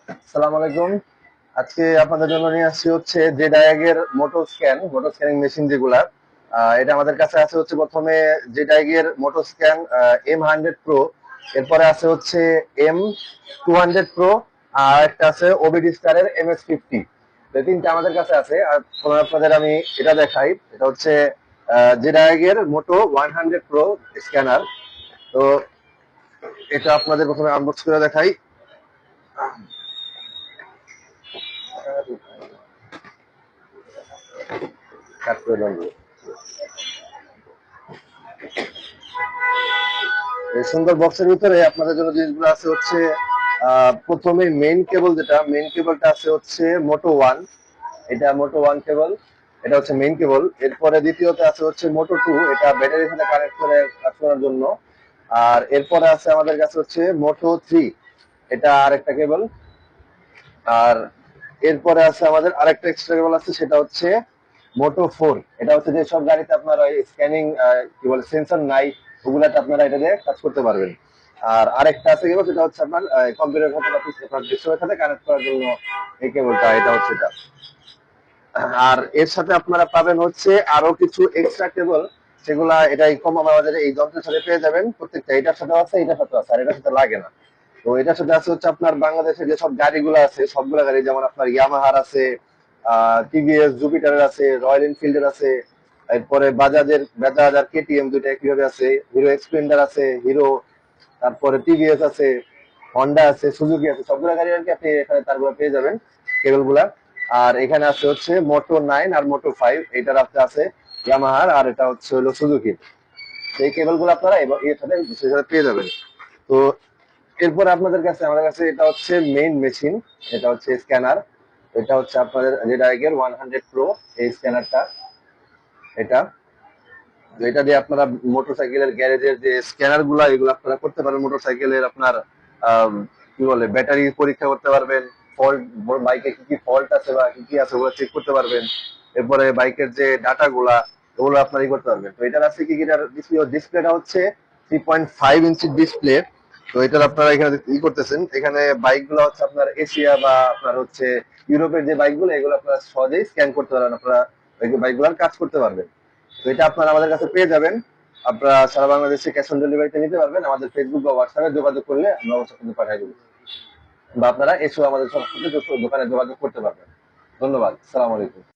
আসসালামু আলাইকুম। আজকে আপনাদের জন্য নিয়ে আসছি হচ্ছে যে ডায়াগের মোটর স্ক্যানিং মেশিন যেগুলা। এটা আমাদের কাছে আছে হচ্ছে প্রথমে যে ডায়াগের মোটর স্ক্যান M100 Pro, এরপরে আছে হচ্ছে M200 Pro, আর একটা আছে ওবিডি স্টারের MS50। এই তিনটা আমাদের কাছে আছে। আর প্রথমে আপনাদের আমি এটা দেখাই। এটা হচ্ছে যে ডায়াগের মোটো 100 Pro স্ক্যানার। তো এটা আপনাদের প্রথমে আনবক্স করে দেখাই। কাট করে দেন। এই সুন্দর বক্সের ভিতরে আপনাদের জন্য জিনিসগুলো আছে হচ্ছে প্রথমে মেইন কেবলটা আছে হচ্ছে মোটো 1। এটা মোটো 1 কেবল, এটা হচ্ছে মেইন কেবল। এরপরে দ্বিতীয়তে আছে হচ্ছে মোটো 2, এটা ব্যাটারির সাথে কানেক্ট করে কাজ করার জন্য। আর এরপরে আছে আমাদের কাছে হচ্ছে মোটো 3, এটা আরেকটা কেবল। আর এরপরে আছে আমাদের আরেকটা এক্সট্রা কেবল আছে, সেটা হচ্ছে মোটো 4। এটা হচ্ছে যে সব গাড়িতে আপনার ওই স্ক্যানিং কি বলে সেন্সর নাই, ওগুলাতে আপনারা এটা দিয়ে কাজ করতে পারবেন। আর আরেকটা আছে কেবল, সেটা হচ্ছে আপনার কম্পিউটার সাথে বা আপনার ডিসপ্লের সাথে কানেক্ট করার জন্য এই কেবলটা, এটা হচ্ছে এটা। আর এর সাথে আপনারা পাবেন হচ্ছে আরো কিছু এক্সট্রা কেবল, সেগুলা এটা কম আমাদের এই যন্ত্রের সাথে পেয়ে যাবেন। প্রত্যেকটা এটার সাথে আছে, এটার সাথে আছে, আর এটার সাথে লাগে না। তো এটার সাথে আছে হচ্ছে আপনার বাংলাদেশে যেসব গাড়িগুলো আছে সবগুলা গাড়ি, যেমন আপনার ইয়ামাহার আছে, টিভিএস জুপিটারের আছে, রয়্যাল এনফিল্ডের আছে, এরপরে বাজাজ আর কেটিএম দুইটা কিভাবে আছে, হিরো এক্সপ্লেন্ডার আছে, হিরো, তারপরে টিভিএস আছে, হন্ডা আছে, সুজুকি আছে, সবগুলা গাড়ি আর কি আপনি এখানে তারগুলো পেয়ে যাবেন কেবল গুলা। আর এখানে আছে হচ্ছে মোটো 9 আর মোটো 5, এটার আপনি আছে ইয়ামাহার, আর এটা হচ্ছে হলো সুজুকি। এই কেবল গুলো আপনারা এর সাথে বিশেষ করে পেয়ে যাবেন। তো এরপর আপনাদের কাছে আমাদের কাছে এটা হচ্ছে মেইন মেশিন, এটা হচ্ছে স্ক্যানার। এটা হচ্ছে আপনাদের যেটা আগের 100 Pro, এই স্ক্যানারটা এটা। তো এটা দিয়ে আপনারা মোটরসাইকেলের গ্যারেজের যে স্ক্যানার গুলা, এগুলো আপনারা করতে পারেন। মোটরসাইকেলের আপনার কি বলে ব্যাটারি পরীক্ষা করতে পারবেন, ফল্ট, বাইকে কি কি ফল্ট আছে বা কি কি আছে ওগুলো চেক করতে পারবেন। এরপরে বাইকের যে ডাটা গুলা, ওগুলো আপনারা করতে পারবেন। তো এটার আছে কি কি, এটার ডিসপ্লেটা হচ্ছে 3.5 ইঞ্চি ডিসপ্লে। তো এটার আপনারা এখানে করতেছেন, এখানে বাইক গুলো হচ্ছে আপনার এশিয়া বা আপনার হচ্ছে ইউরোপের যে বাইক গুলো, এগুলো আপনারা সহজেই স্ক্যান করতে পারবেন, আপনারা বাইক গুলার কাজ করতে পারবেন। তো এটা আপনারা আমাদের কাছে পেয়ে যাবেন। আপনারা সারা বাংলাদেশে ক্যাশ অন ডেলিভারিতে নিতে পারবেন। আমাদের ফেসবুক বা হোয়াটসঅ্যাপে যোগাযোগ করলে আমরা অবশ্যই কিন্তু পাঠিয়ে দেবো, বা আপনারা এসেও আমাদের সব দোকানে যোগাযোগ করতে পারবেন। ধন্যবাদ। সালাম আলাইকুম।